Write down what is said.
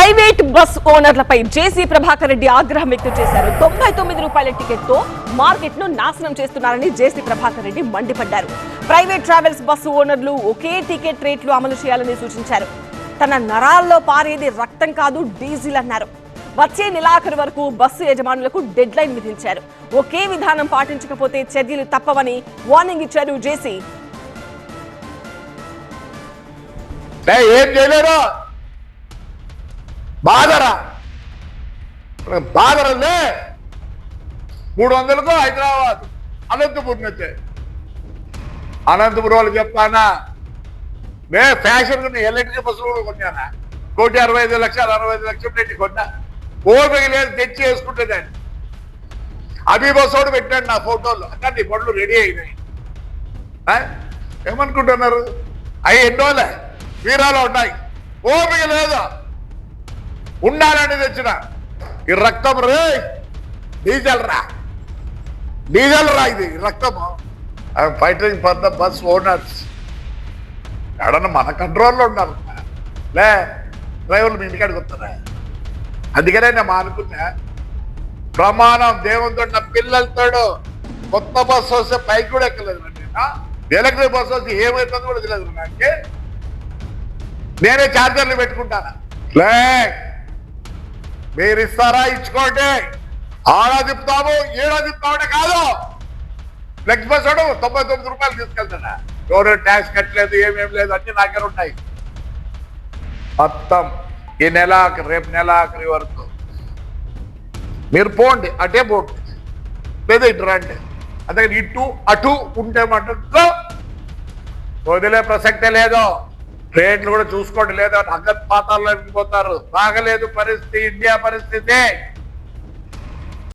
Private bus ఓనర్లపై జేసీ ప్రభాకర్ రెడ్డి ఆగ్రహం వ్యక్తం చేశారు. 99 రూపాయల టికెట్ తో మార్కెట్ ను నాశనం చేస్తున్నారని జేసీ ప్రభాకర్ రెడ్డి మండిపడ్డారు. ప్రైవేట్ ట్రావెల్స్ బస్సు ఓనర్లు ఒకే టికెట్ రేట్లు అమలు చేయాలని సూచించారు. తన నరాల్లో పారేది రక్తం కాదు డీజిల్ అన్నారు. వచ్చే నెలాఖరు వరకు బస్సు యజమానులకు డెడ్ లైన్ విధించారు. ఒకే విధానం పాటించకపోతే చర్యలు తప్పవని వార్నింగ్ ఇచ్చారు జేసీ. ఏం చేయలేరు బాదరలే 300కు హైదరాబాద్ అనంతపురం వచ్చాయి. అనంతపురం వాళ్ళు చెప్తానా నే ఫ్యాషన్ ఎలక్ట్రిక్ బస్సులు కూడా కొన్నానా 1,65,00,000 65 లక్షలు పెట్టి కొన్నా. ఓపిక లేదు తెచ్చి వేసుకుంటుందండి. అభి బస్సు కూడా పెట్టాడు నా ఫోటోలు. అక్కడ నీ పనులు రెడీ అయినాయి. ఏమనుకుంటున్నారు? అవి ఎన్నోలే వీరాలు ఉన్నాయి. ఓపిక లేదు ఉండాలని తెచ్చిన ఈ రక్తం రే డీజిల్ రా ఇది రక్తము. I'm fighting for the bus owners. ఎక్కడన్నా మన కంట్రోల్లో ఉండాలి. లే డ్రైవర్లు మీ ఇంటికాడికి వస్తారా? అందుకనే నేను అనుకున్నా ప్రమాణం దేవునితో నా పిల్లలతో కొత్త బస్సు వస్తే పైకి కూడా ఎక్కలేదు. ఎలక్ట్రిక్ బస్సు వస్తే ఏమవుతుందో కూడా తెలియదు. నాకు నేనే ఛార్జర్లు పెట్టుకుంటాను. లే మీరు ఇస్తారా ఇచ్చుకోండి. ఆడా తిప్పుతాము ఏడా తిప్పుతామంటే కాదు. ఫ్లెక్స్ బస్ 99 రూపాయలు తీసుకెళ్తాడా? ఎవరు ట్యాక్స్ కట్టలేదు ఏమేం లేదు అన్ని నాకే ఉంటాయి. మొత్తం ఈ రేపు నెలాఖరి వరకు మీరు పోండి. అటే పోండి లేదా ఇటు రండి. అందుకని ఇటు అటు ఉంటే మటుకు వదిలే ప్రసక్తే లేదు. ట్రైన్లు కూడా చూసుకోండి. లేదా అగత్ పాతాల్లో పోతారు. బాగలేదు పరిస్థితి ఇండియా పరిస్థితి.